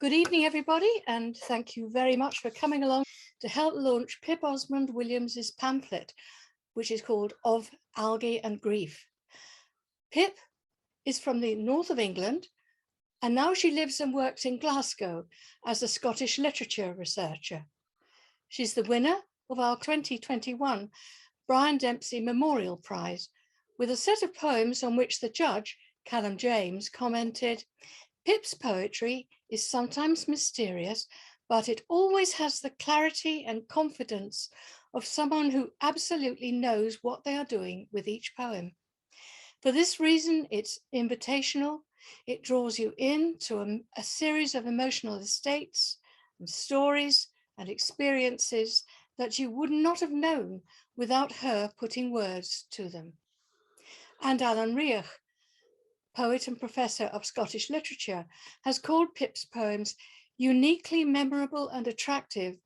Good evening, everybody, and thank you very much for coming along to help launch Pip Osmond-Williams's pamphlet, which is called Of Algae and Grief. Pip is from the north of England, and now she lives and works in Glasgow as a Scottish literature researcher. She's the winner of our 2021 Brian Dempsey Memorial Prize, with a set of poems on which the judge, Callum James, commented, "Pip's poetry is sometimes mysterious, but it always has the clarity and confidence of someone who absolutely knows what they are doing with each poem. For this reason, it's invitational. It draws you into a series of emotional estates and stories and experiences that you would not have known without her putting words to them." And Alan Riach, poet and professor of Scottish literature, has called Pip's poems uniquely memorable and attractive,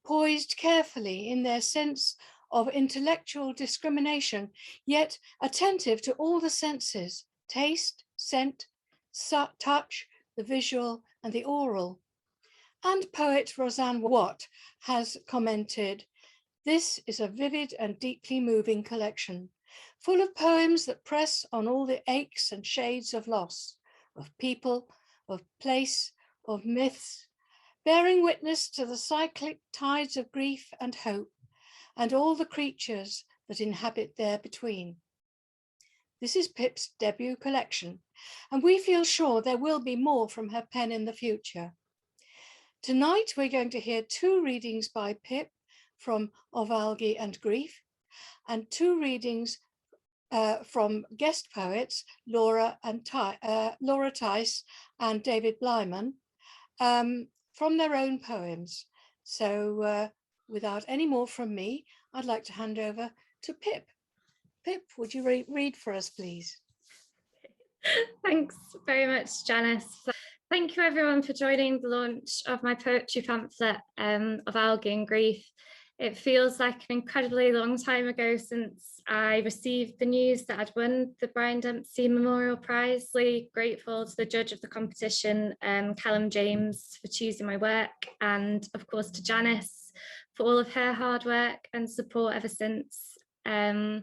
poised carefully in their sense of intellectual discrimination, yet attentive to all the senses: taste, scent, touch, the visual and the oral. And poet Roseanne Watt has commented, "This is a vivid and deeply moving collection, full of poems that press on all the aches and shades of loss, of people, of place, of myths, bearing witness to the cyclic tides of grief and hope, and all the creatures that inhabit there between." This is Pip's debut collection, and we feel sure there will be more from her pen in the future. Tonight, we're going to hear two readings by Pip from Of Algae and Grief, and two readings from guest poets, Laura Theis and David Bleiman, from their own poems. So without any more from me, I'd like to hand over to Pip. Pip, would you read for us, please? Thanks very much, Janice. Thank you everyone for joining the launch of my poetry pamphlet, Of Algae and Grief. It feels like an incredibly long time ago since I received the news that I'd won the Brian Dempsey Memorial Prize. Really grateful to the judge of the competition, Callum James, for choosing my work, and of course to Janice for all of her hard work and support ever since. I'm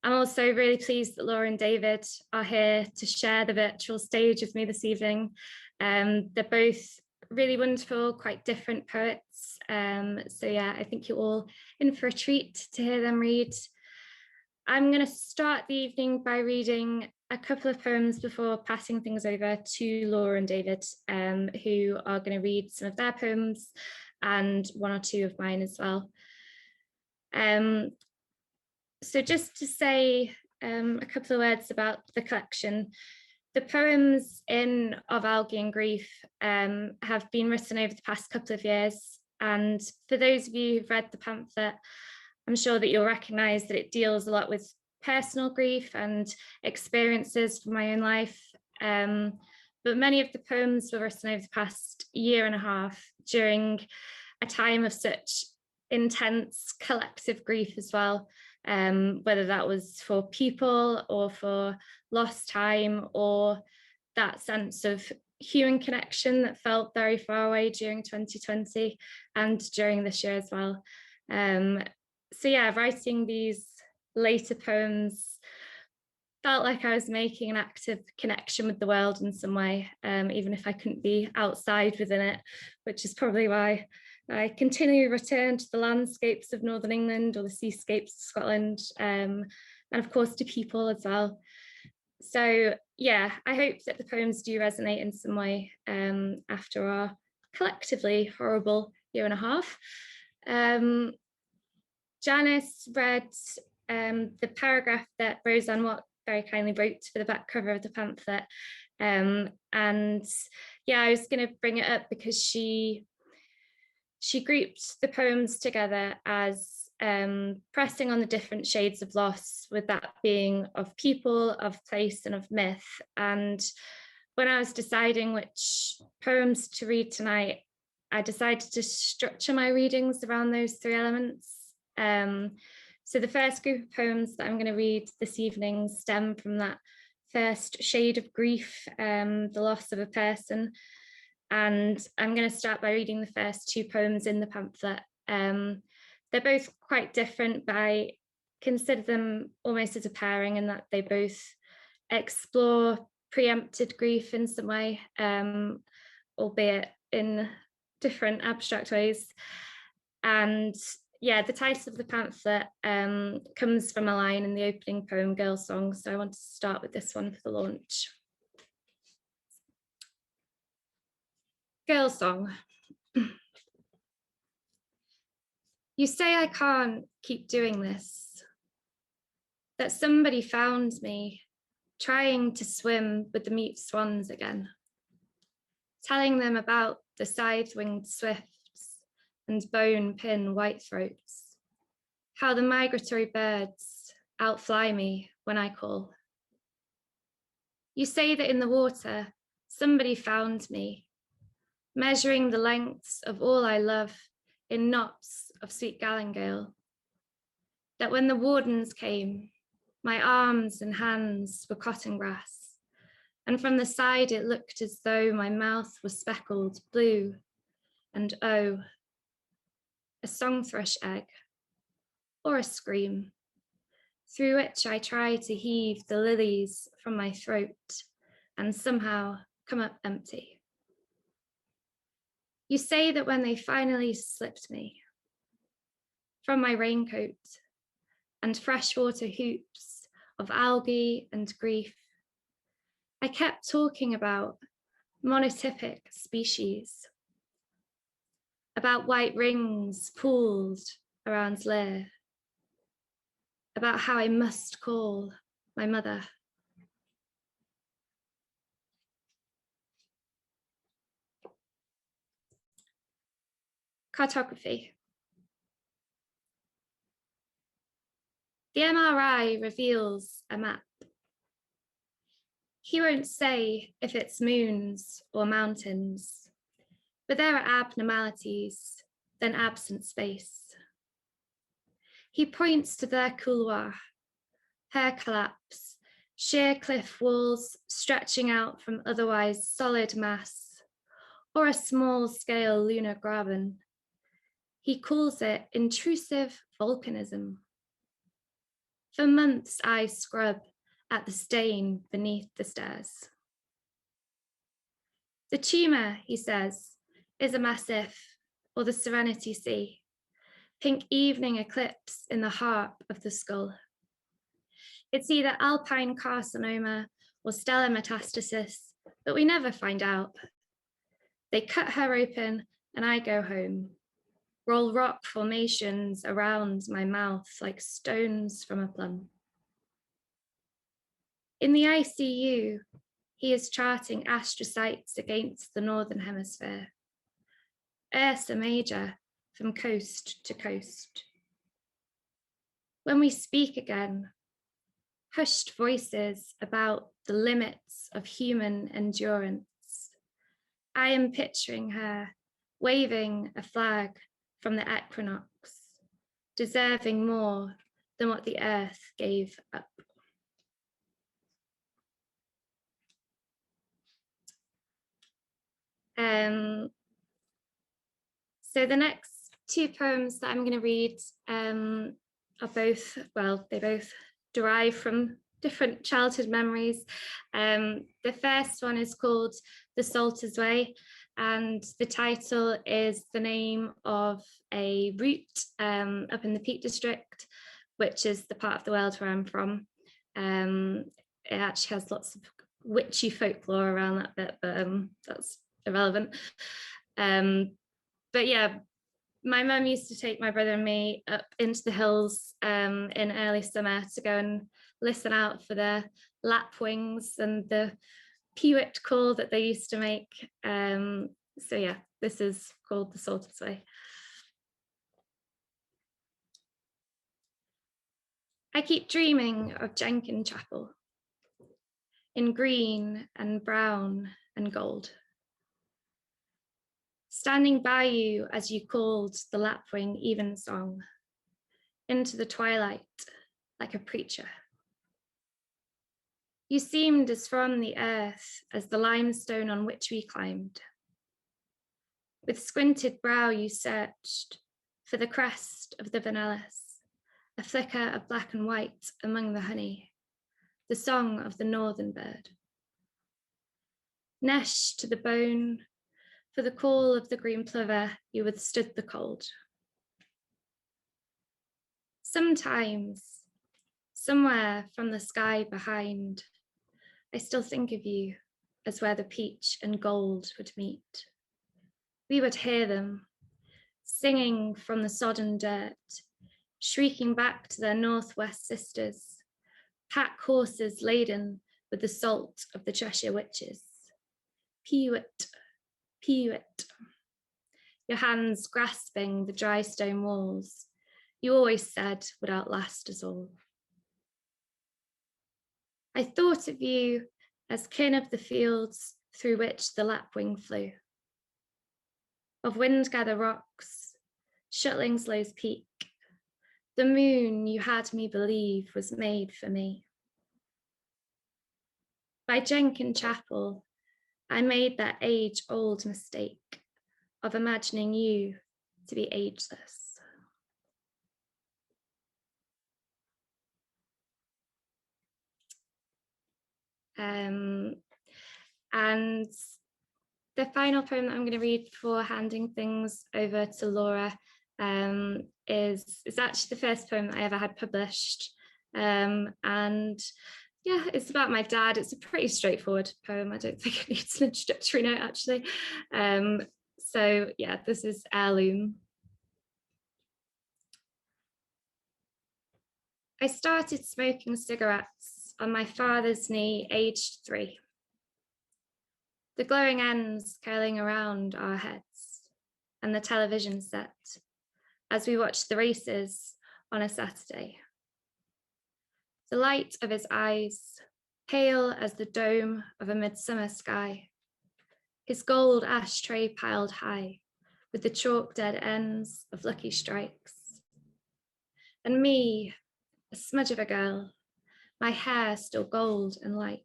also really pleased that Laura and David are here to share the virtual stage with me this evening. They're both really wonderful, quite different poets. So yeah, I think you're all in for a treat to hear them read. I'm going to start the evening by reading a couple of poems before passing things over to Laura and David, who are going to read some of their poems and one or two of mine as well. So just to say a couple of words about the collection. The poems in Of Algae and Grief have been written over the past couple of years, and for those of you who've read the pamphlet, I'm sure that you'll recognise that it deals a lot with personal grief and experiences from my own life, but many of the poems were written over the past year and a half during a time of such intense collective grief as well. Whether that was for people or for lost time, or that sense of human connection that felt very far away during 2020 and during this year as well. So yeah, writing these later poems felt like I was making an active connection with the world in some way, even if I couldn't be outside within it, which is probably why I continually return to the landscapes of Northern England or the seascapes of Scotland, and of course to people as well. So yeah, I hope that the poems do resonate in some way after our collectively horrible year and a half. Janice read the paragraph that Roseanne Watt very kindly wrote for the back cover of the pamphlet, and yeah, I was going to bring it up because she grouped the poems together as pressing on the different shades of loss, with that being of people, of place and of myth. And when I was deciding which poems to read tonight, I decided to structure my readings around those three elements. So the first group of poems that I'm going to read this evening stem from that first shade of grief, the loss of a person. And I'm going to start by reading the first two poems in the pamphlet. They're both quite different, but I consider them almost as a pairing in that they both explore preempted grief in some way, albeit in different abstract ways. And yeah, the title of the pamphlet comes from a line in the opening poem, Girl Song. So I want to start with this one for the launch. Girl Song. You say I can't keep doing this, that somebody found me trying to swim with the mute swans again, telling them about the scythe-winged swifts and bone-pin whitethroats, how the migratory birds outfly me when I call. You say that in the water, somebody found me, measuring the lengths of all I love in knots of sweet galingale, that when the wardens came, my arms and hands were cotton grass, and from the side it looked as though my mouth was speckled blue, and oh, a song thrush egg, or a scream, through which I try to heave the lilies from my throat and somehow come up empty. You say that when they finally slipped me from my raincoat and freshwater hoops of algae and grief, I kept talking about monotypic species, about white rings pooled around Lear, about how I must call my mother. Cartography. The MRI reveals a map. He won't say if it's moons or mountains, but there are abnormalities, then absent space. He points to their couloir, hair collapse, sheer cliff walls stretching out from otherwise solid mass, or a small-scale lunar graben. He calls it intrusive volcanism. For months I scrub at the stain beneath the stairs. The tumor, he says, is a massif, or the Serenity Sea, pink evening eclipse in the heart of the skull. It's either alpine carcinoma or stellar metastasis, but we never find out. They cut her open and I go home, roll rock formations around my mouth like stones from a plum. In the ICU, he is charting astrocytes against the Northern Hemisphere. Ursa Major from coast to coast. When we speak again, hushed voices about the limits of human endurance, I am picturing her waving a flag from the equinox, deserving more than what the earth gave up. So the next two poems that I'm going to read are both, well, they both derive from different childhood memories. The first one is called The Salter's Way, and the title is the name of a route up in the Peak District, which is the part of the world where I'm from. It actually has lots of witchy folklore around that bit, but that's irrelevant. But yeah, my mum used to take my brother and me up into the hills in early summer to go and listen out for the lapwings and the peewit call that they used to make. So yeah, this is called The Salter's Way. I keep dreaming of Jenkin Chapel in green and brown and gold. Standing by you as you called the lapwing evensong into the twilight like a preacher. You seemed as from the earth as the limestone on which we climbed, With squinted brow you searched for the crest of the vanellus, a flicker of black and white among the honey, the song of the northern bird. Nesh to the bone, for the call of the green plover you withstood the cold. Sometimes, somewhere from the sky behind, I still think of you as where the peach and gold would meet. We would hear them, singing from the sodden dirt, shrieking back to their northwest sisters, pack horses laden with the salt of the Cheshire witches. Peewit, peewit. Your hands grasping the dry stone walls you always said would outlast us all. I thought of you as kin of the fields through which the lapwing flew, of wind-gather rocks, Shuttlingslow's peak, the moon you had me believe was made for me. By Jenkin Chapel, I made that age-old mistake of imagining you to be ageless. And the final poem that I'm going to read before handing things over to Laura is actually the first poem that I ever had published. And yeah, it's about my dad. It's a pretty straightforward poem. I don't think it needs an introductory note, actually. So yeah, this is Heirloom. I started smoking cigarettes on my father's knee, aged 3. The glowing ends curling around our heads and the television set as we watched the races on a Saturday. The light of his eyes, pale as the dome of a midsummer sky, his gold ashtray piled high with the chalk dead ends of lucky strikes. And me, a smudge of a girl, my hair still gold and light,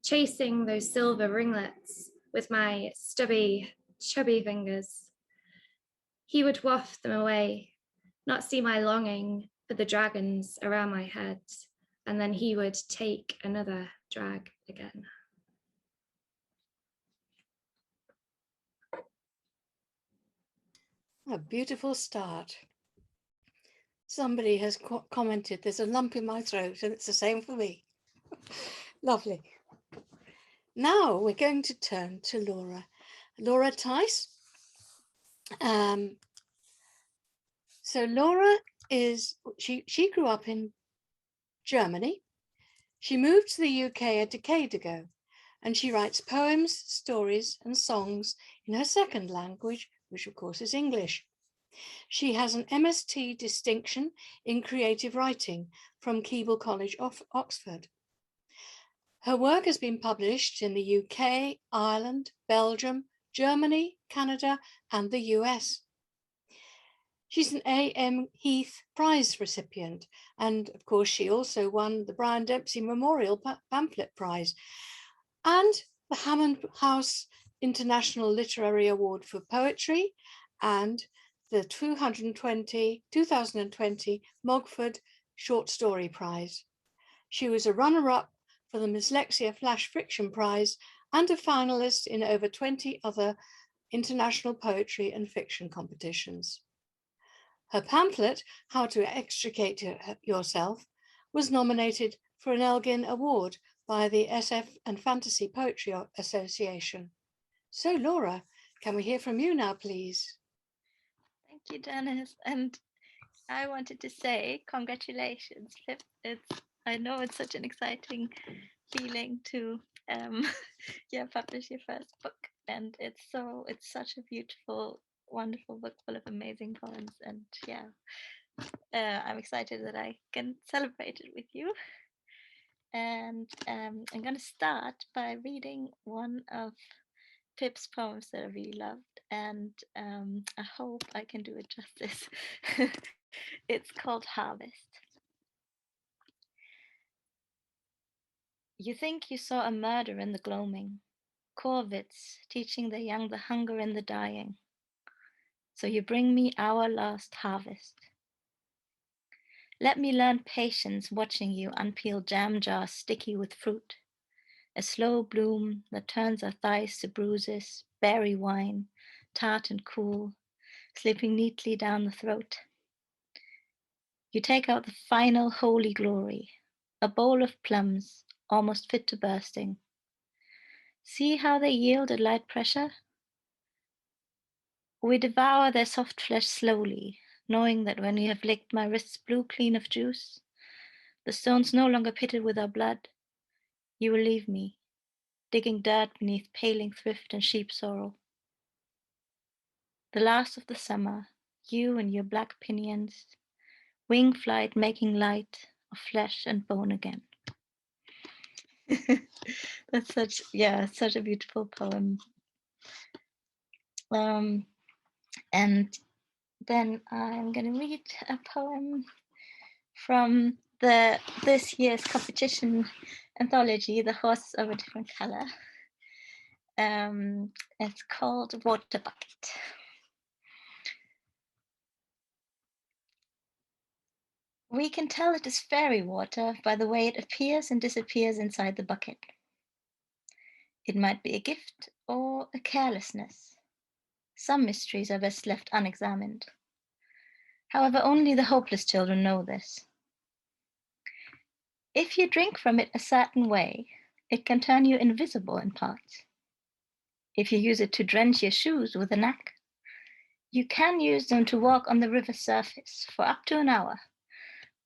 chasing those silver ringlets with my stubby, chubby fingers. He would waft them away, not see my longing for the dragons around my head, and then he would take another drag again. A beautiful start. Somebody has commented, there's a lump in my throat, and it's the same for me. Lovely. Now we're going to turn to Laura. Laura Theis. So Laura is, she grew up in Germany. She moved to the UK a decade ago, and she writes poems, stories, and songs in her second language, which of course is English. She has an MSc distinction in creative writing from Keble College, Oxford. Her work has been published in the UK, Ireland, Belgium, Germany, Canada, and the US. She's an A.M. Heath Prize recipient, and of course she also won the Brian Dempsey Memorial Pamphlet Prize and the Hammond House International Literary Award for Poetry and the 2020 Mogford Short Story Prize. She was a runner-up for the Dyslexia Flash Fiction Prize and a finalist in over 20 other international poetry and fiction competitions. Her pamphlet, How to Extricate Yourself, was nominated for an Elgin Award by the SF and Fantasy Poetry Association. So Laura, can we hear from you now, please? Thank you, Janice. And I wanted to say congratulations, Pip. I know it's such an exciting feeling to publish your first book, and it's such a beautiful, wonderful book full of amazing poems, and I'm excited that I can celebrate it with you. And I'm going to start by reading one of Pip's poems that I really loved, and I hope I can do it justice. It's called Harvest. You think you saw a murder in the gloaming, corvids teaching the young the hunger and the dying. So you bring me our last harvest. Let me learn patience watching you unpeel jam jars sticky with fruit, a slow bloom that turns our thighs to bruises, berry wine, tart and cool, slipping neatly down the throat. You take out the final holy glory, a bowl of plums, almost fit to bursting. See how they yield at light pressure? We devour their soft flesh slowly, knowing that when you have licked my wrists blue clean of juice, the stones no longer pitted with our blood, you will leave me, digging dirt beneath paling thrift and sheep sorrel. The last of the summer, you and your black pinions, wing flight making light of flesh and bone again. That's such a beautiful poem. And then I'm going to read a poem from this year's competition anthology, The Horses of a Different Color. It's called Water Bucket. We can tell it is fairy water by the way it appears and disappears inside the bucket. It might be a gift or a carelessness. Some mysteries are best left unexamined. However, only the hopeless children know this. If you drink from it a certain way, it can turn you invisible in parts. If you use it to drench your shoes with a knack, you can use them to walk on the river's surface for up to an hour,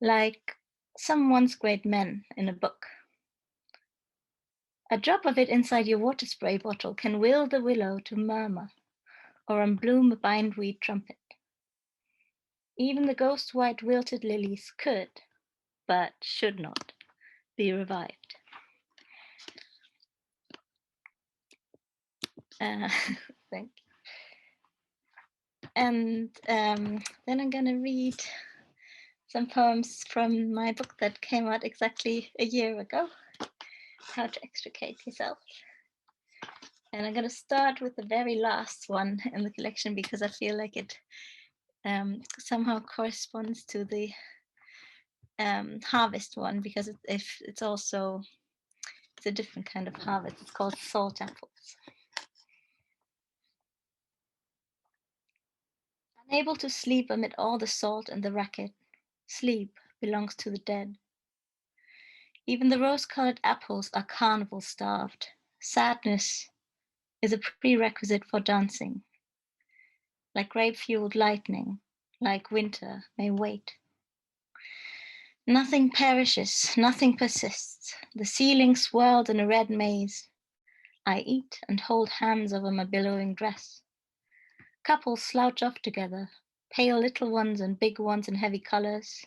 like some once great men in a book. A drop of it inside your water spray bottle can will the willow to murmur or unbloom a bindweed trumpet. Even the ghost white wilted lilies could, but should not, be revived. Thank you. And then I'm going to read some poems from my book that came out exactly a year ago, How to Extricate Yourself. And I'm going to start with the very last one in the collection because I feel like it somehow corresponds to the harvest one, because it's a different kind of harvest. It's called Salt Apples. Unable to sleep amid all the salt and the racket, sleep belongs to the dead. Even the rose-colored apples are carnival-starved. Sadness is a prerequisite for dancing. Like grape-fueled lightning, like winter may wait. Nothing perishes, nothing persists. The ceiling swirled in a red maze. I eat and hold hands over my billowing dress. Couples slouch off together, pale little ones and big ones in heavy colors,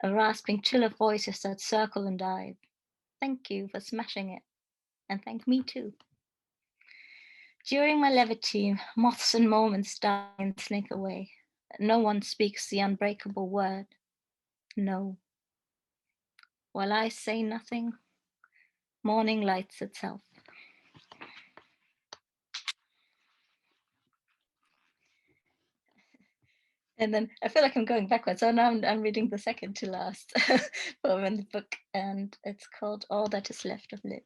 a rasping chill of voices that circle and dive. Thank you for smashing it, and thank me too. During my levity, moths and moments die and slink away. No one speaks the unbreakable word, no. While I say nothing, morning lights itself. And then I feel like I'm going backwards. So now I'm reading the second to last poem in the book, and it's called All That Is Left of Liv.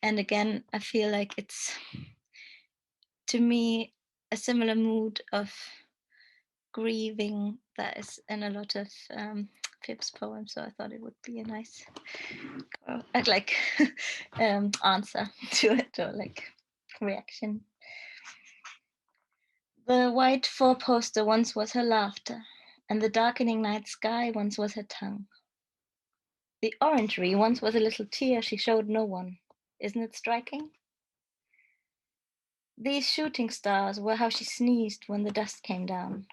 And again, I feel like it's, to me, a similar mood of grieving that is in a lot of Pip's poems. So I thought it would be a nice answer to it, or like reaction. The white four-poster once was her laughter, and the darkening night sky once was her tongue. The orangery once was a little tear she showed no one. Isn't it striking? These shooting stars were how she sneezed when the dust came down.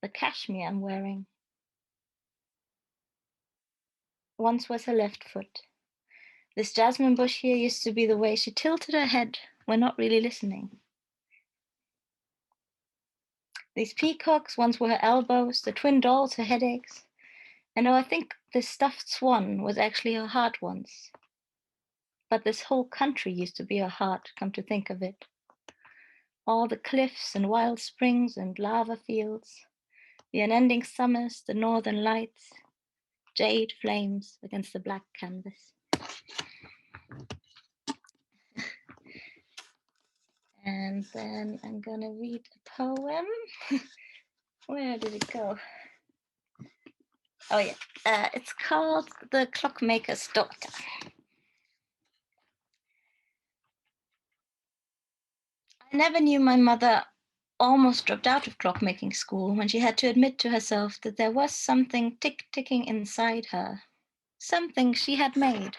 The cashmere I'm wearing once was her left foot. This jasmine bush here used to be the way she tilted her head when not really listening. These peacocks once were her elbows, the twin dolls her headaches. And oh, I think this stuffed swan was actually her heart once. But this whole country used to be her heart, come to think of it. All the cliffs and wild springs and lava fields, the unending summers, the northern lights, jade flames against the black canvas. And then I'm gonna read a poem. Where did it go? Oh yeah, it's called The Clockmaker's Daughter. I never knew my mother almost dropped out of clockmaking school when she had to admit to herself that there was something ticking inside her, something she had made.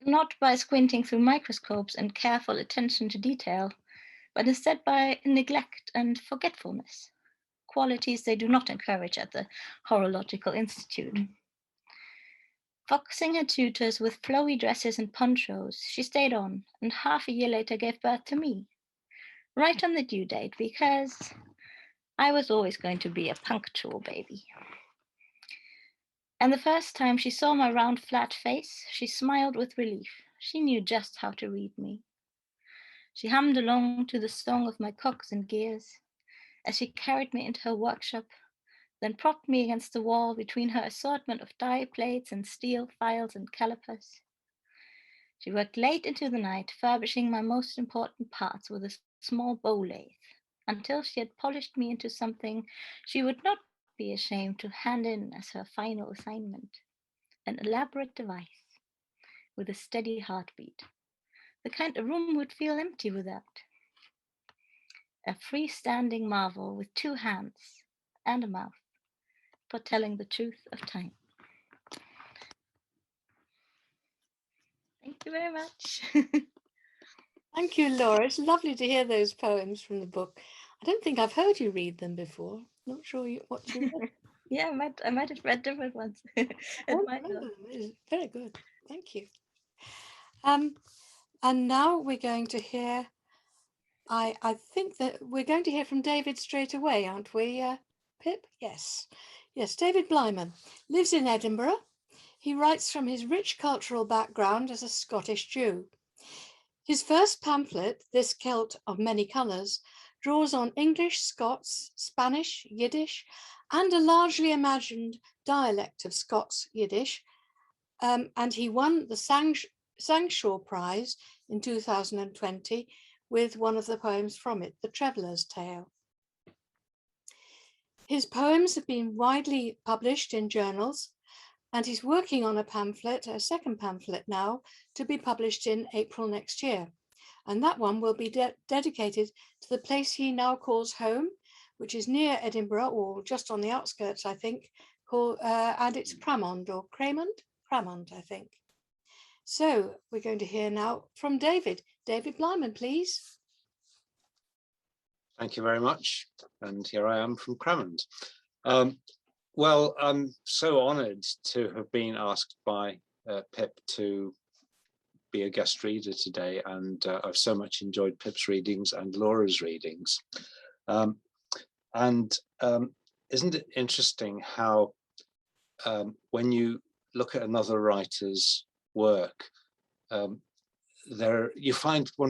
Not by squinting through microscopes and careful attention to detail, but instead by neglect and forgetfulness, qualities they do not encourage at the Horological Institute. Foxing her tutors with flowy dresses and ponchos, she stayed on, and half a year later gave birth to me, right on the due date, because I was always going to be a punctual baby. And the first time she saw my round, flat face, she smiled with relief. She knew just how to read me. She hummed along to the song of my cogs and gears as she carried me into her workshop, then propped me against the wall between her assortment of die plates and steel files and calipers. She worked late into the night, furbishing my most important parts with a small bow lathe, until she had polished me into something she would not be ashamed to hand in as her final assignment, an elaborate device with a steady heartbeat, the kind a room would feel empty without. A freestanding marvel with 2 hands and a mouth for telling the truth of time. Thank you very much. Thank you, Laura. It's lovely to hear those poems from the book. I don't think I've heard you read them before. Not sure what you read. Yeah, I might have read different ones. It It's very good. Thank you. And now we're going to hear, I think that we're going to hear from David straight away, aren't we, Pip? Yes. Yes, David Bleiman lives in Edinburgh. He writes from his rich cultural background as a Scottish Jew. His first pamphlet, This Celt of Many Colours, draws on English, Scots, Spanish, Yiddish, and a largely imagined dialect of Scots Yiddish. And he won the Sangshaw Prize in 2020 with one of the poems from it, The Traveller's Tale. His poems have been widely published in journals, and he's working on a second pamphlet now, to be published in April next year. And that one will be dedicated to the place he now calls home, which is near Edinburgh, or just on the outskirts, I think, and it's Cramond or Cramond, I think. So we're going to hear now from David. David Bleiman, please. Thank you very much. And here I am from Cramond. Well, I'm so honoured to have been asked by Pip to be a guest reader today, and I've so much enjoyed Pip's readings and Laura's readings. Isn't it interesting how when you look at another writer's work, one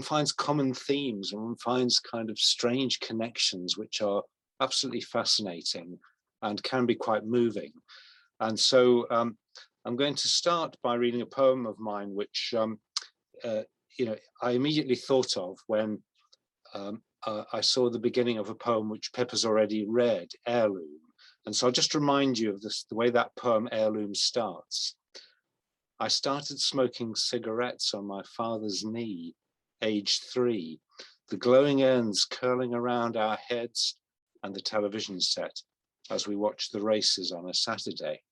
finds common themes, and one finds kind of strange connections which are absolutely fascinating and can be quite moving. And so I'm going to start by reading a poem of mine which I immediately thought of when I saw the beginning of a poem which Pip has already read, Heirloom. And so I'll just remind you of the way that poem Heirloom starts. I started smoking cigarettes on my father's knee, aged 3, the glowing ends curling around our heads and the television set as we watched the races on a Saturday.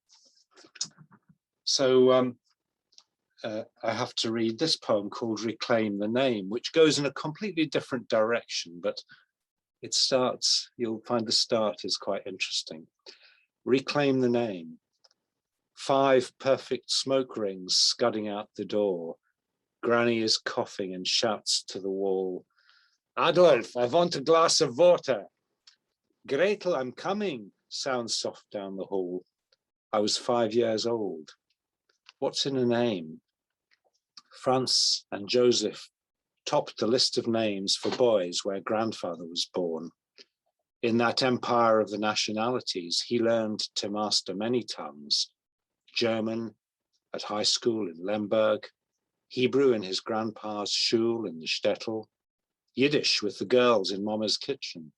So I have to read this poem called Reclaim the Name, which goes in a completely different direction, but it starts, you'll find the start is quite interesting. Reclaim the Name. 5 perfect smoke rings scudding out the door. Granny is coughing and shouts to the wall, Adolf, I want a glass of water. Gretel, I'm coming, sounds soft down the hall. I was 5 years old. What's in a name? France and Joseph topped the list of names for boys where grandfather was born. In that empire of the nationalities, he learned to master many tongues: German at high school in Lemberg, Hebrew in his grandpa's shul in the shtetl, Yiddish with the girls in Mama's kitchen,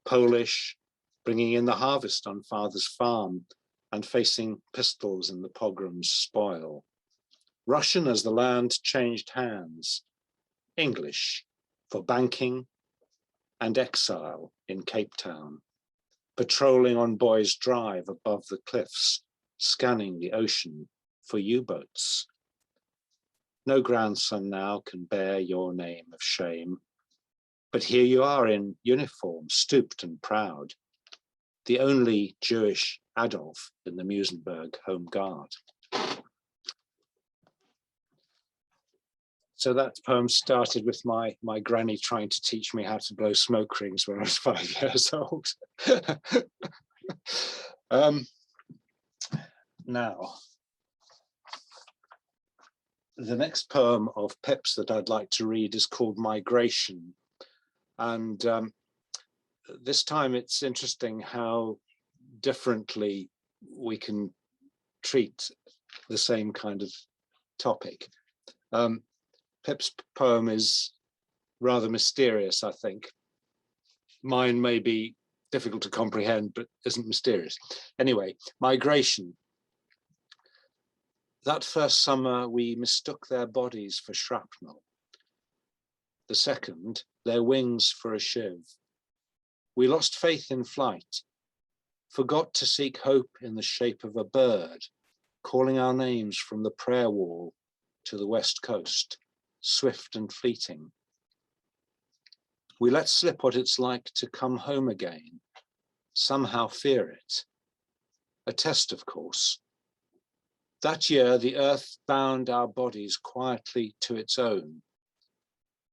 Polish, bringing in the harvest on father's farm and facing pistols in the pogrom's spoil, Russian as the land changed hands, English for banking and exile in Cape Town, patrolling on Boys Drive above the cliffs, scanning the ocean for U-boats. No grandson now can bear your name of shame, but here you are in uniform, stooped and proud, the only Jewish Adolf in the Musenberg Home Guard. So that poem started with my granny trying to teach me how to blow smoke rings when I was 5 years old. Now, the next poem of Pip's that I'd like to read is called Migration. And this time it's interesting how differently we can treat the same kind of topic. Pip's poem is rather mysterious, I think. Mine may be difficult to comprehend, but isn't mysterious. Anyway, Migration. That first summer, we mistook their bodies for shrapnel. The second, their wings for a shiv. We lost faith in flight, forgot to seek hope in the shape of a bird, calling our names from the prayer wall to the west coast, swift and fleeting. We let slip what it's like to come home again, somehow fear it. A test, of course. That year, the earth bound our bodies quietly to its own.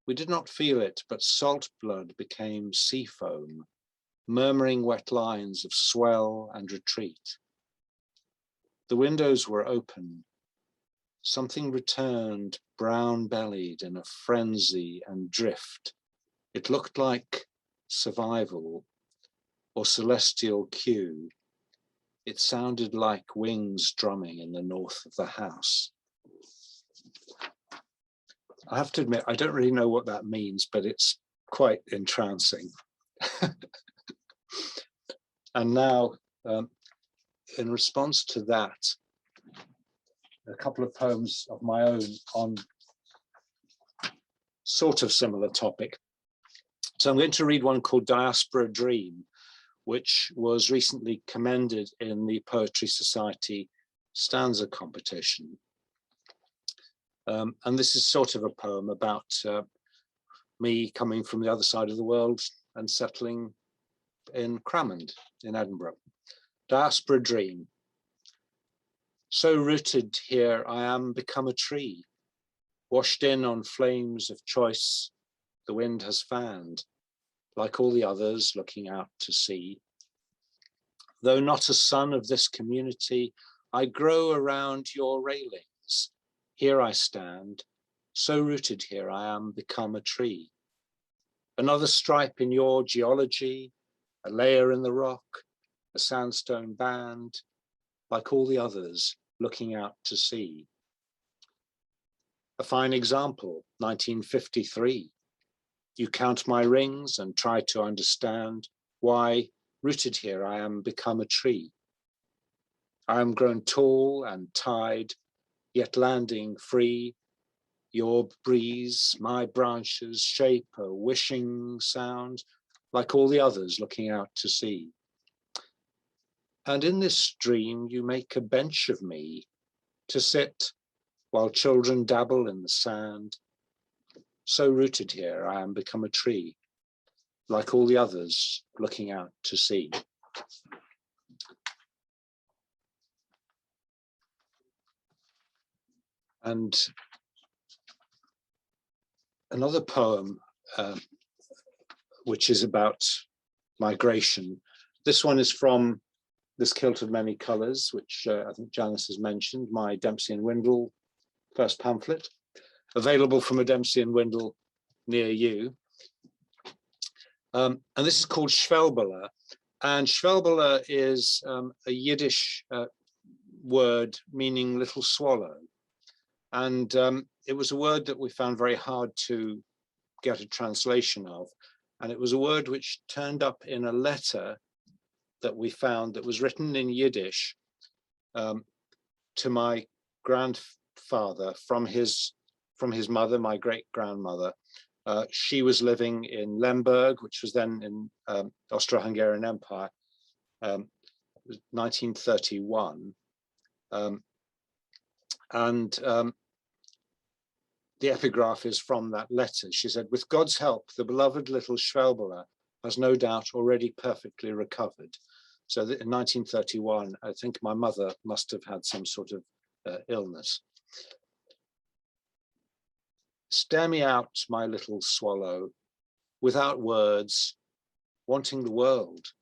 We did not feel it, but salt blood became sea foam, murmuring wet lines of swell and retreat. The windows were open. Something returned, brown-bellied in a frenzy and drift. It looked like survival or celestial cue. It sounded like wings drumming in the north of the house. I have to admit, I don't really know what that means, but it's quite entrancing. And now, in response to that, a couple of poems of my own on sort of similar topic. So I'm going to read one called Diaspora Dream, which was recently commended in the Poetry Society stanza competition. And this is sort of a poem about me coming from the other side of the world and settling in Cramond in Edinburgh. Diaspora Dream. So rooted here I am become a tree, washed in on flames of choice the wind has fanned, like all the others looking out to sea. Though not a son of this community, I grow around your railings. Here I stand, so rooted here I am become a tree. Another stripe in your geology, a layer in the rock, a sandstone band, like all the others looking out to sea. A fine example, 1953. You count my rings and try to understand why, rooted here, I am become a tree. I am grown tall and tied, yet landing free. Your breeze, my branches shape a wishing sound, like all the others looking out to sea. And in this dream, you make a bench of me to sit while children dabble in the sand. So rooted here, I am become a tree, like all the others looking out to sea. And another poem, which is about migration. This one is from This Kilt of Many Colours, which I think Janice has mentioned, my Dempsey and Windle first pamphlet. available from a Dempsey and Windle near you. And this is called Schwelbele. And Schwelbele is a Yiddish word meaning little swallow. And it was a word that we found very hard to get a translation of. And it was a word which turned up in a letter that we found that was written in Yiddish to my grandfather from his mother, my great-grandmother. She was living in Lemberg, which was then in Austro-Hungarian Empire, 1931. The epigraph is from that letter. She said, "With God's help, the beloved little Schwelbele has no doubt already perfectly recovered." So in 1931, I think my mother must have had some sort of illness. "Stare me out, my little swallow, without words, wanting the world.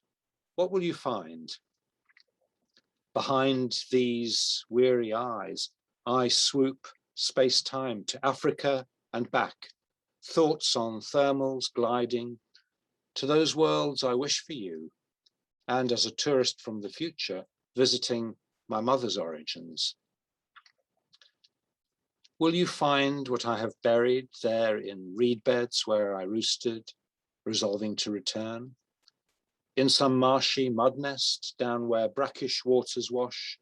What will you find? Behind these weary eyes, I swoop space-time to Africa and back, thoughts on thermals gliding, to those worlds I wish for you, and as a tourist from the future, visiting my mother's origins. Will you find what I have buried there in reed beds where I roosted, resolving to return? In some marshy mud nest down where brackish waters wash,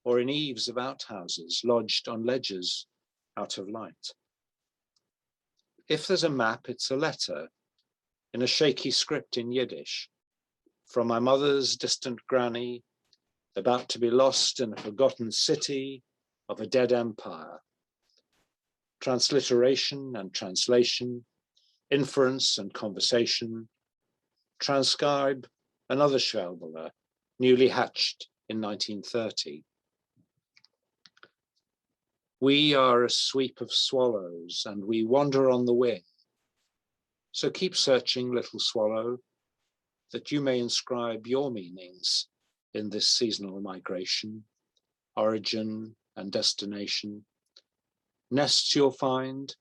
or in eaves of outhouses lodged on ledges out of light? If there's a map, it's a letter in a shaky script in Yiddish from my mother's distant granny, about to be lost in a forgotten city of a dead empire. Transliteration and translation, inference and conversation, transcribe another Schwelbele, newly hatched in 1930. We are a sweep of swallows and we wander on the wing. So keep searching, little swallow, that you may inscribe your meanings in this seasonal migration, origin and destination, nests you'll find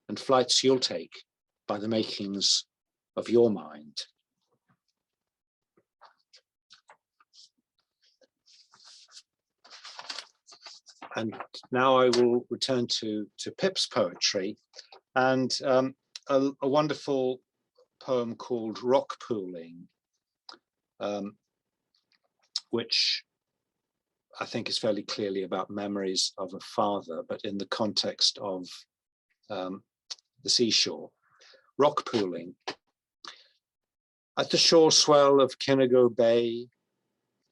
and flights you'll take by the makings of your mind. And now I will return to Pip's poetry and a wonderful poem called Rock Pooling, which I think is fairly clearly about memories of a father, but in the context of the seashore. Rock pooling. At the shore swell of Kinnigo Bay,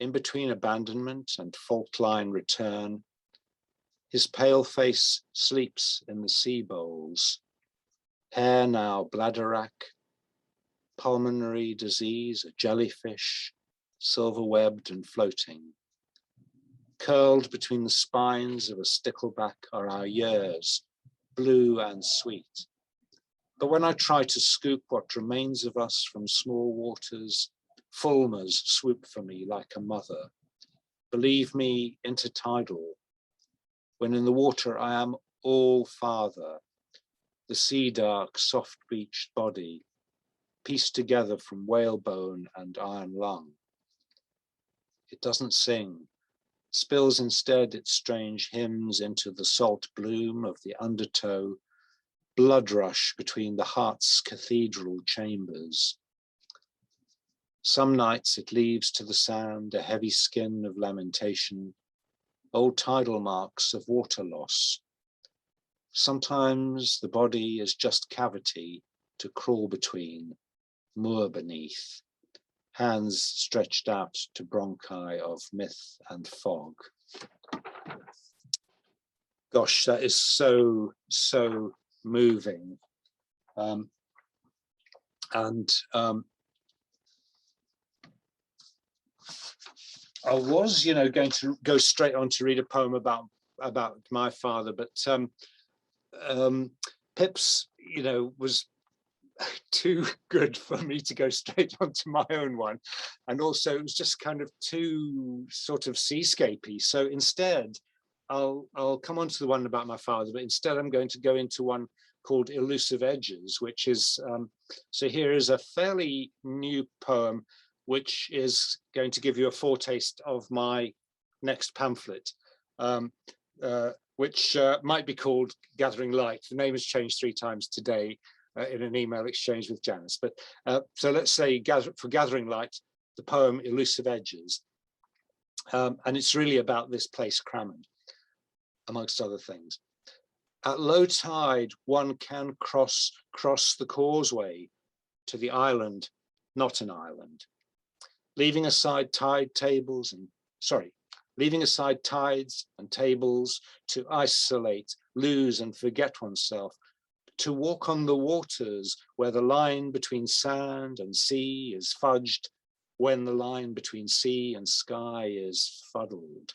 in between abandonment and fault line return, his pale face sleeps in the sea bowls, hair now bladder-rack, pulmonary disease, a jellyfish, silver-webbed and floating. Curled between the spines of a stickleback are our years, blue and sweet. But when I try to scoop what remains of us from small waters, fulmars swoop for me like a mother. Believe me, intertidal, when in the water I am all father, the sea dark, soft beached body, pieced together from whalebone and iron lung. It doesn't sing, spills instead its strange hymns into the salt bloom of the undertow, blood rush between the heart's cathedral chambers. Some nights it leaves to the sand a heavy skin of lamentation, old tidal marks of water loss. Sometimes the body is just cavity to crawl between, moor beneath, hands stretched out to bronchi of myth and fog. Gosh, that is so, so moving. I was, going to go straight on to read a poem about my father, but Pip's, was too good for me to go straight onto my own one, and also it was just kind of too sort of seascapey. So instead, I'll come on to the one about my father, but instead I'm going to go into one called Elusive Edges, which is, so here is a fairly new poem, which is going to give you a foretaste of my next pamphlet, which might be called Gathering Light. The name has changed 3 times today in an email exchange with Janice. But so let's say for Gathering Light, the poem Elusive Edges. And it's really about this place, Crammond, amongst other things. At low tide, one can cross the causeway to the island, not an island. Leaving aside leaving aside tides and tables to isolate, lose and forget oneself, to walk on the waters where the line between sand and sea is fudged, when the line between sea and sky is fuddled.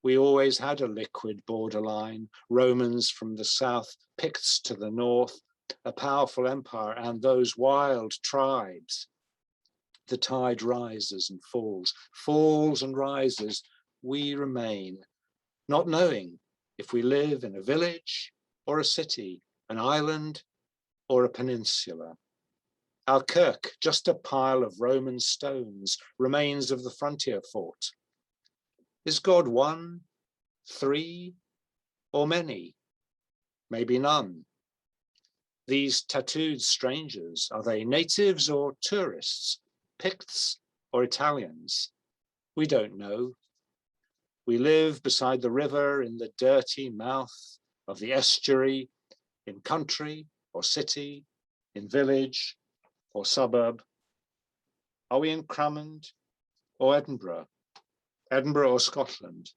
We always had a liquid borderline, Romans from the south, Picts to the north, a powerful empire and those wild tribes. The tide rises and falls and rises. We remain, not knowing if we live in a village or a city, an island or a peninsula. Our kirk, just a pile of Roman stones, remains of the frontier fort. Is God one, 3, or many? Maybe none. These tattooed strangers, are they natives or tourists, Picts or Italians? We don't know. We live beside the river in the dirty mouth of the estuary, in country or city, in village or suburb. Are we in Crammond or Edinburgh? Edinburgh or Scotland?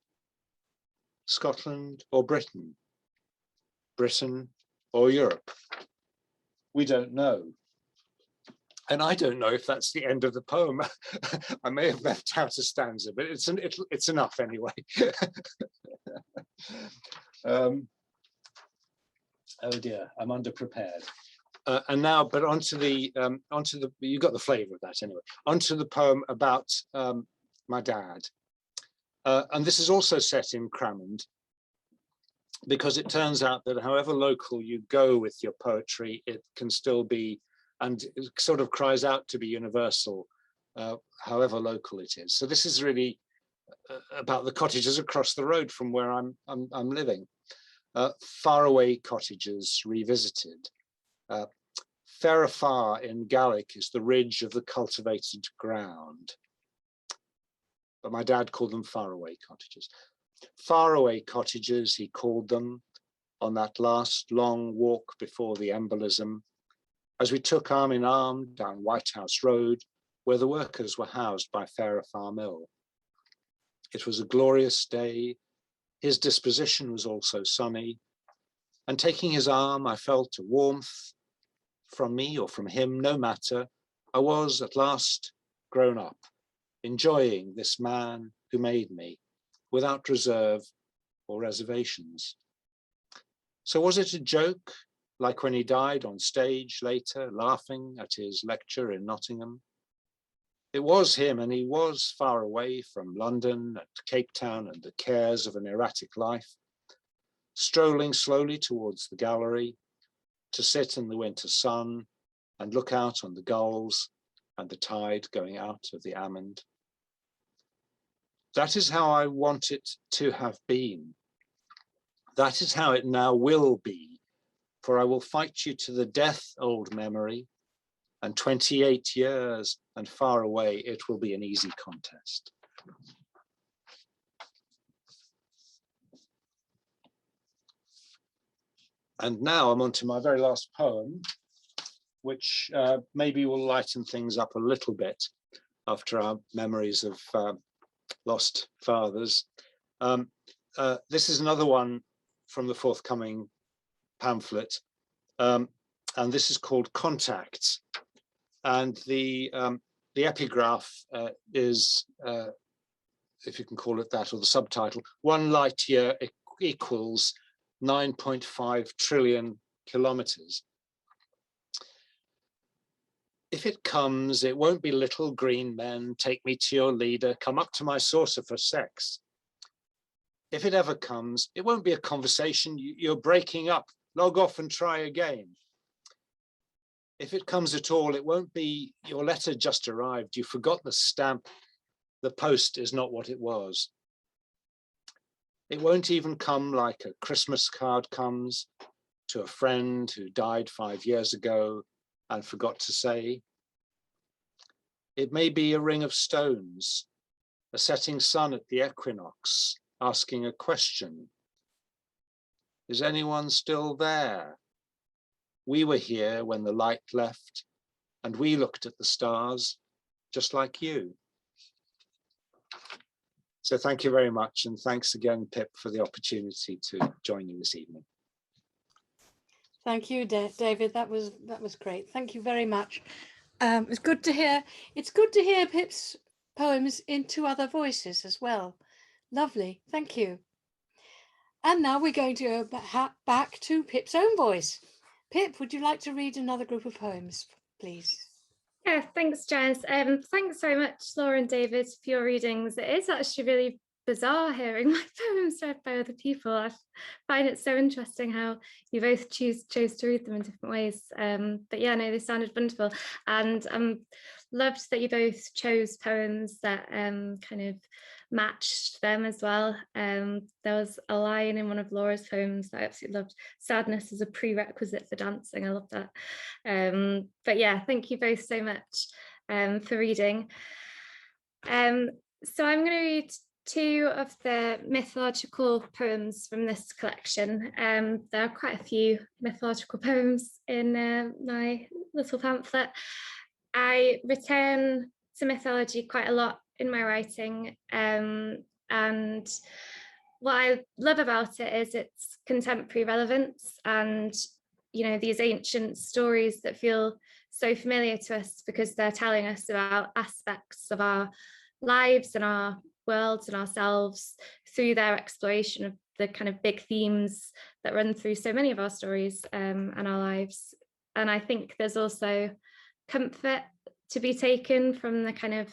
Scotland or Britain? Britain or Europe? We don't know. And I don't know if that's the end of the poem. I may have left out a stanza, but it's enough anyway. Oh dear, I'm underprepared. And now, but onto the you got the flavour of that anyway. Onto the poem about my dad, and this is also set in Crammond, because it turns out that however local you go with your poetry, it can still be, and it sort of cries out to be universal, however local it is. So this is really about the cottages across the road from where I'm living. Faraway cottages revisited. Ferrafar in Gaelic is the ridge of the cultivated ground, but my dad called them faraway cottages. Faraway cottages, he called them, on that last long walk before the embolism, as we took arm in arm down White House Road, where the workers were housed by Ferrafar Mill. It was a glorious day. His disposition was also sunny, and taking his arm, I felt a warmth from me or from him, no matter. I was at last grown up, enjoying this man who made me, without reserve or reservations. So was it a joke, like when he died on stage later, laughing at his lecture in Nottingham? It was him, and he was far away from London and Cape Town and the cares of an erratic life, strolling slowly towards the gallery to sit in the winter sun and look out on the gulls and the tide going out of the Amand. That is how I want it to have been. That is how it now will be, for I will fight you to the death, old memory, and 28 years and far away, it will be an easy contest. And now I'm on to my very last poem, which maybe will lighten things up a little bit after our memories of lost fathers. This is another one from the forthcoming pamphlet, and this is called Contacts. And the epigraph is, if you can call it that, or the subtitle, 1 light year equals 9.5 trillion kilometers. If it comes, it won't be little green men, take me to your leader, come up to my saucer for sex. If it ever comes, it won't be a conversation. You're breaking up. Log off and try again. If it comes at all, it won't be your letter just arrived. You forgot the stamp. The post is not what it was. It won't even come like a Christmas card comes to a friend who died 5 years ago and forgot to say. It may be a ring of stones, a setting sun at the equinox, asking a question. Is anyone still there? We were here when the light left, and we looked at the stars, just like you. So thank you very much, and thanks again, Pip, for the opportunity to join you this evening. Thank you, David. That was great. Thank you very much. It's good to hear. It's good to hear Pip's poems in 2 other voices as well. Lovely. Thank you. And now we're going to go back to Pip's own voice. Pip, would you like to read another group of poems, please? Yeah, thanks, Janice. Thanks very much, Laura and David, for your readings. It is actually really bizarre hearing my poems read by other people. I find it so interesting how you both chose to read them in different ways. But yeah, no, they sounded wonderful. And loved that you both chose poems that kind of matched them as well. There was a line in one of Laura's poems that I absolutely loved. Sadness is a prerequisite for dancing. I love that. But yeah, thank you both so much for reading. So I'm going to read 2 of the mythological poems from this collection. There are quite a few mythological poems in my little pamphlet. I return to mythology quite a lot in my writing, and what I love about it is its contemporary relevance and, you know, these ancient stories that feel so familiar to us because they're telling us about aspects of our lives and our worlds and ourselves through their exploration of the kind of big themes that run through so many of our stories and our lives. And I think there's also comfort to be taken from the kind of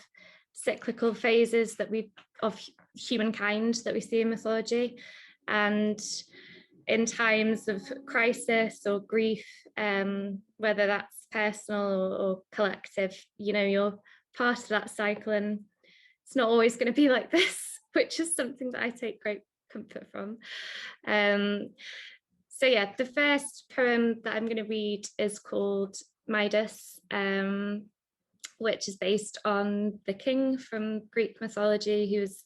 cyclical phases that of humankind that we see in mythology, and in times of crisis or grief, whether that's personal or collective, you know, you're part of that cycle, and it's not always going to be like this, which is something that I take great comfort from. So yeah, the first poem that I'm going to read is called Midas, which is based on the king from Greek mythology who was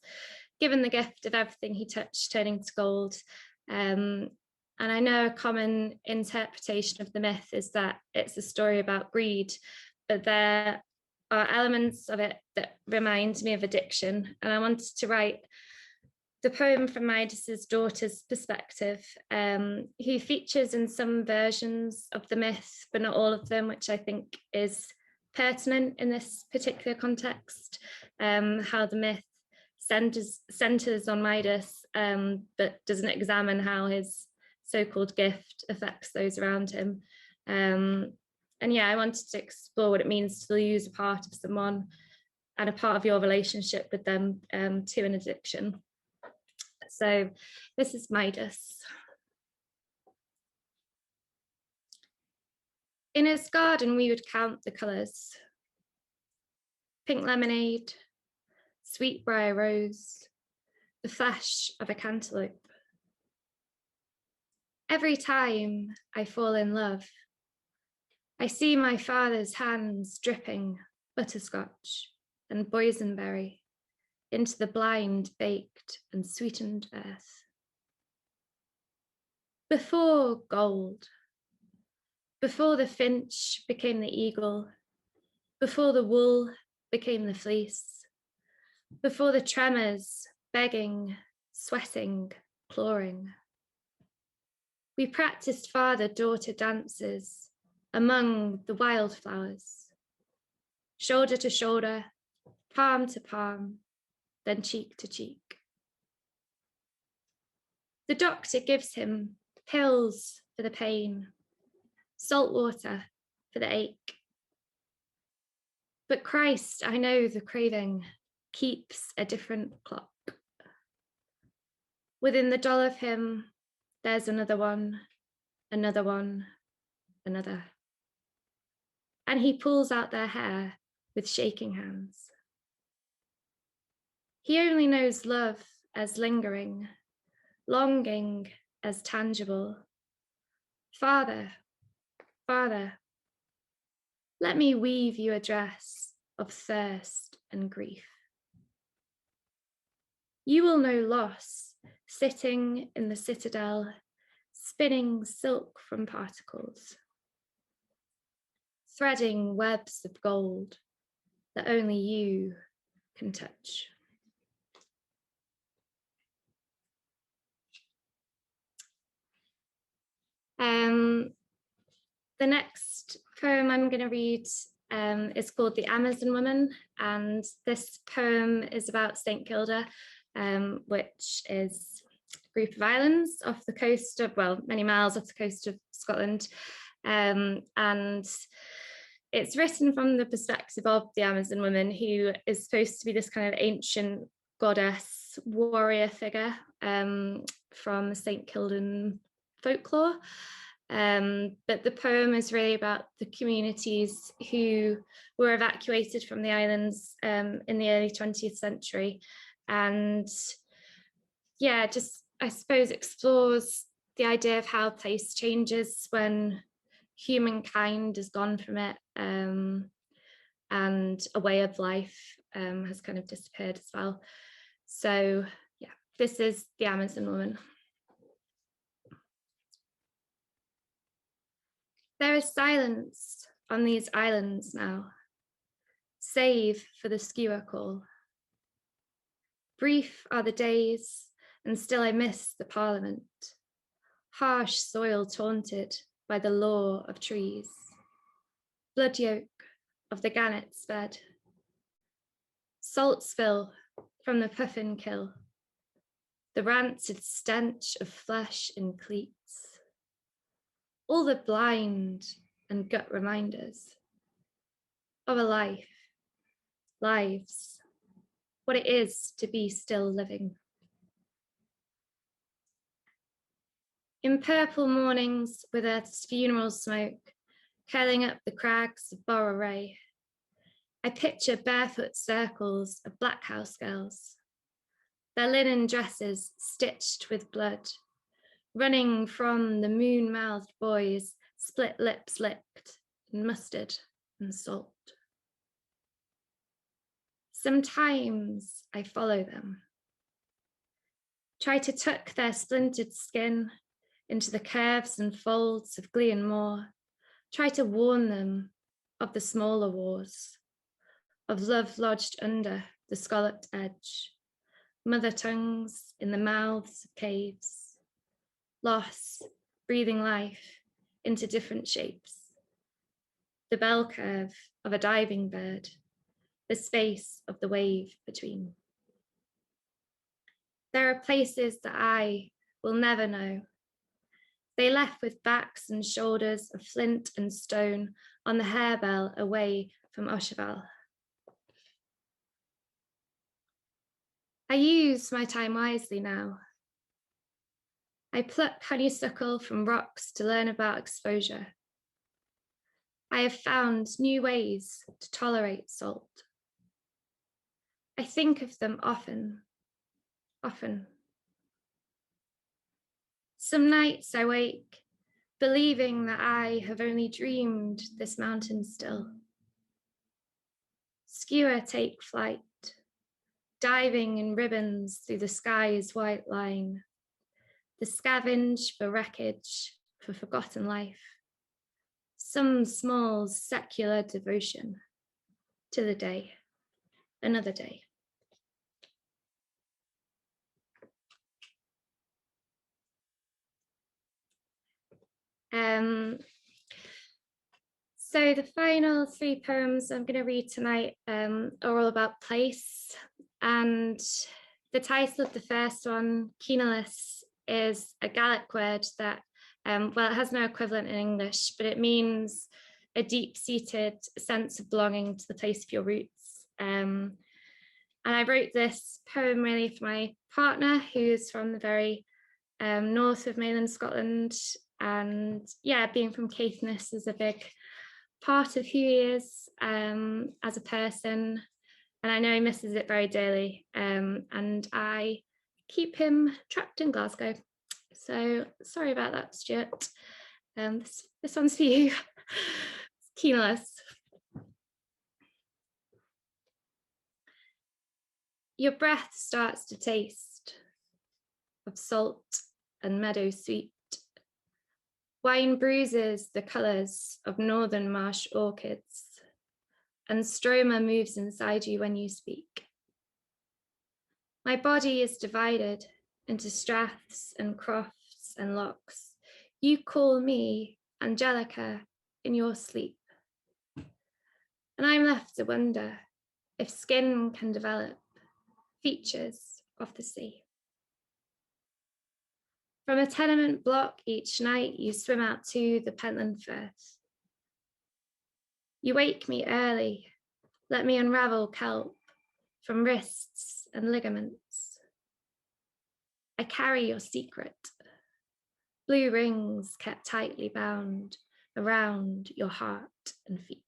given the gift of everything he touched turning to gold. And I know a common interpretation of the myth is that it's a story about greed, but there are elements of it that remind me of addiction. And I wanted to write the poem from Midas's daughter's perspective, who features in some versions of the myth, but not all of them, which I think is pertinent in this particular context, how the myth centers on Midas, but doesn't examine how his so-called gift affects those around him. And yeah, I wanted to explore what it means to lose a part of someone and a part of your relationship with them to an addiction. So this is Midas. In his garden, we would count the colours. Pink lemonade, sweetbriar rose, the flesh of a cantaloupe. Every time I fall in love, I see my father's hands dripping butterscotch and boysenberry into the blind, baked and sweetened earth. Before gold, before the finch became the eagle, before the wool became the fleece, before the tremors, begging, sweating, clawing. We practiced father-daughter dances among the wildflowers, shoulder to shoulder, palm to palm, then cheek to cheek. The doctor gives him pills for the pain, salt water for the ache. But Christ, I know the craving, keeps a different clock. Within the doll of him, there's another one, another. And he pulls out their hair with shaking hands. He only knows love as lingering, longing as tangible. Father, Father, let me weave you a dress of thirst and grief. You will know loss, sitting in the citadel, spinning silk from particles, threading webs of gold that only you can touch. The next poem I'm going to read is called The Amazon Woman, and this poem is about St Kilda, which is a group of islands off the coast of, well, many miles off the coast of Scotland, and it's written from the perspective of the Amazon woman, who is supposed to be this kind of ancient goddess warrior figure from St Kildan folklore. But the poem is really about the communities who were evacuated from the islands in the early 20th century. And yeah, just, I suppose, explores the idea of how place changes when humankind has gone from it, and a way of life has kind of disappeared as well. So yeah, this is The Amazon Woman. There is silence on these islands now, save for the skewer call. Brief are the days, and still I miss the parliament, harsh soil taunted by the law of trees, blood yolk of the gannet's bed, salt spill from the puffin kill, the rancid stench of flesh in cleats, all the blind and gut reminders of a life, lives, what it is to be still living. In purple mornings with Earth's funeral smoke curling up the crags of Borray, I picture barefoot circles of black house girls, their linen dresses stitched with blood, running from the moon-mouthed boys, split lips licked in mustard and salt. Sometimes I follow them, try to tuck their splintered skin into the curves and folds of Glean Moor, try to warn them of the smaller wars, of love lodged under the scalloped edge, mother tongues in the mouths of caves, loss, breathing life into different shapes, the bell curve of a diving bird, the space of the wave between. There are places that I will never know. They left with backs and shoulders of flint and stone on the harebell away from Oshaval. I use my time wisely now. I pluck honeysuckle from rocks to learn about exposure. I have found new ways to tolerate salt. I think of them often. Some nights I wake, believing that I have only dreamed this mountain still. Skewer take flight, diving in ribbons through the sky's white line, the scavenge for wreckage, for forgotten life, some small secular devotion to the day, another day. So the final three poems I'm going to read tonight are all about place, and the title of the first one, Kinalis, is a Gaelic word that, well, it has no equivalent in English, but it means a deep-seated sense of belonging to the place of your roots. And I wrote this poem really for my partner, who's from the very north of mainland Scotland. And yeah, being from Caithness is a big part of who he is as a person. And I know he misses it very dearly. And I keep him trapped in Glasgow. So sorry about that, Stuart. This one's for you. Keenless. Your breath starts to taste of salt and meadow sweet. Wine bruises the colours of northern marsh orchids, and stroma moves inside you when you speak. My body is divided into straths and crofts and locks. You call me Angelica in your sleep. And I'm left to wonder if skin can develop features of the sea. From a tenement block each night, you swim out to the Pentland Firth. You wake me early, let me unravel kelp from wrists and ligaments. I carry your secret, blue rings kept tightly bound around your heart and feet.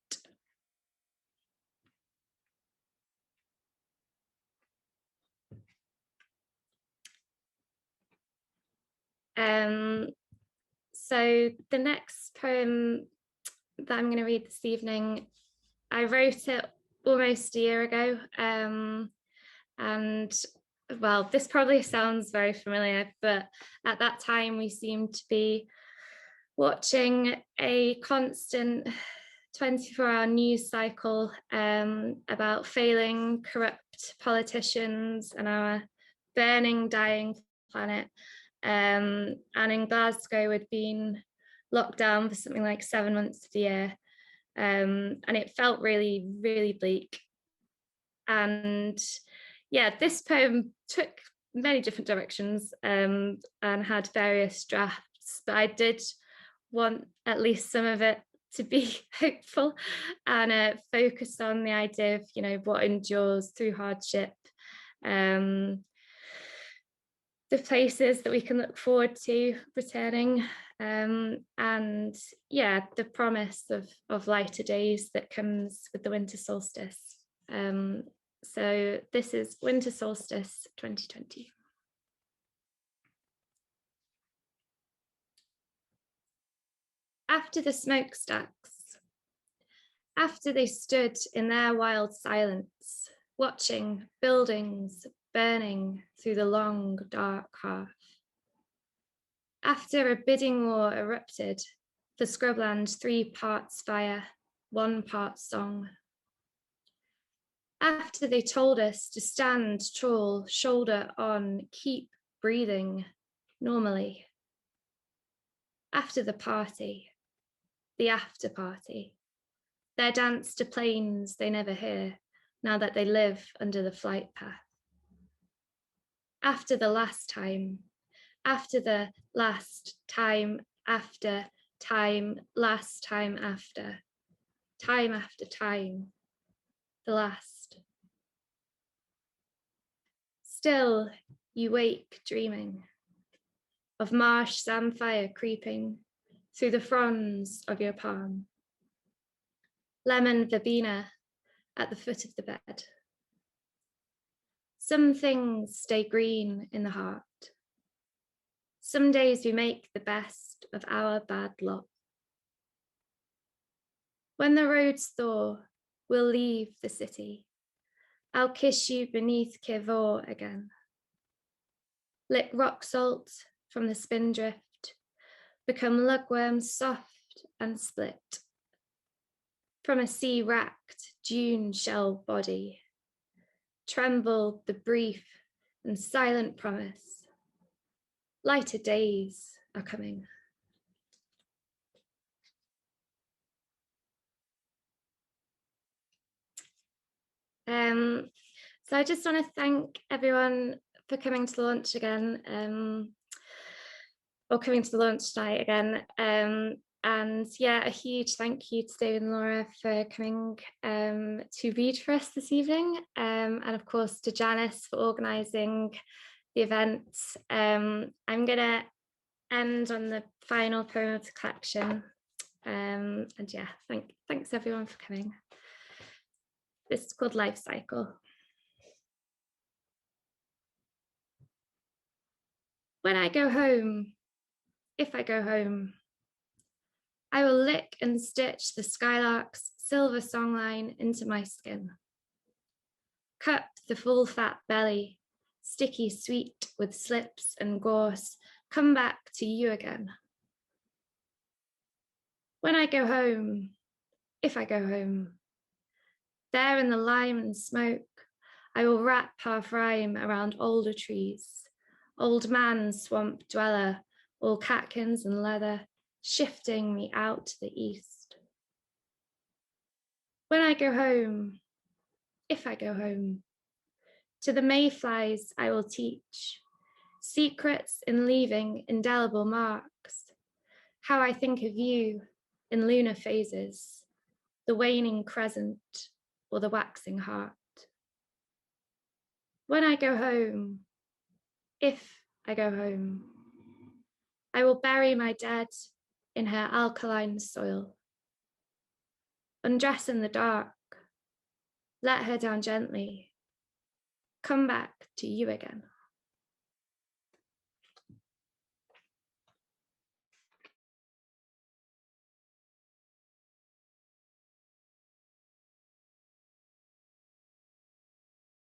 So the next poem that I'm going to read this evening, I wrote it almost a year ago. And well, this probably sounds very familiar, but at that time we seemed to be watching a constant 24-hour news cycle about failing, corrupt politicians and our burning, dying planet. And in Glasgow, we'd been locked down for something like 7 months of the year. And it felt really, really bleak. And yeah, this poem took many different directions and had various drafts, but I did want at least some of it to be hopeful and focus on the idea of, you know, what endures through hardship, the places that we can look forward to returning, and yeah, the promise of lighter days that comes with the winter solstice. So this is Winter Solstice 2020. After the smokestacks, after they stood in their wild silence, watching buildings burning through the long, dark half. After a bidding war erupted, for scrubland 3 parts fire, 1 part song. After they told us to stand tall, shoulder on, keep breathing normally. After the party, the after party, their dance to planes they never hear, now that they live under the flight path. After the last time, after the last time, after time, last time after time, the last. Still, you wake dreaming of marsh samphire creeping through the fronds of your palm. Lemon verbena at the foot of the bed. Some things stay green in the heart. Some days we make the best of our bad luck. When the roads thaw, we'll leave the city. I'll kiss you beneath Kevor again. Lick rock salt from the spindrift, become lugworms soft and split. From a sea-racked dune shell body, tremble the brief and silent promise. Lighter days are coming. So I just want to thank everyone for coming to the launch again, or coming to the launch tonight again. And yeah, a huge thank you to David and Laura for coming to read for us this evening. And of course to Janice for organising the event. I'm gonna end on the final poem of the collection. And yeah, thanks everyone for coming. This is called Life Cycle. When I go home, if I go home, I will lick and stitch the skylark's silver songline into my skin. Cup the full fat belly, sticky sweet with slips and gorse, come back to you again. When I go home, if I go home, there in the lime and smoke, I will wrap half rhyme around older trees, old man swamp dweller, all catkins and leather, shifting me out to the east. When I go home, if I go home, to the mayflies I will teach, secrets in leaving indelible marks, how I think of you in lunar phases, the waning crescent or the waxing heart. When I go home, if I go home, I will bury my dead in her alkaline soil. Undress in the dark, let her down gently, come back to you again.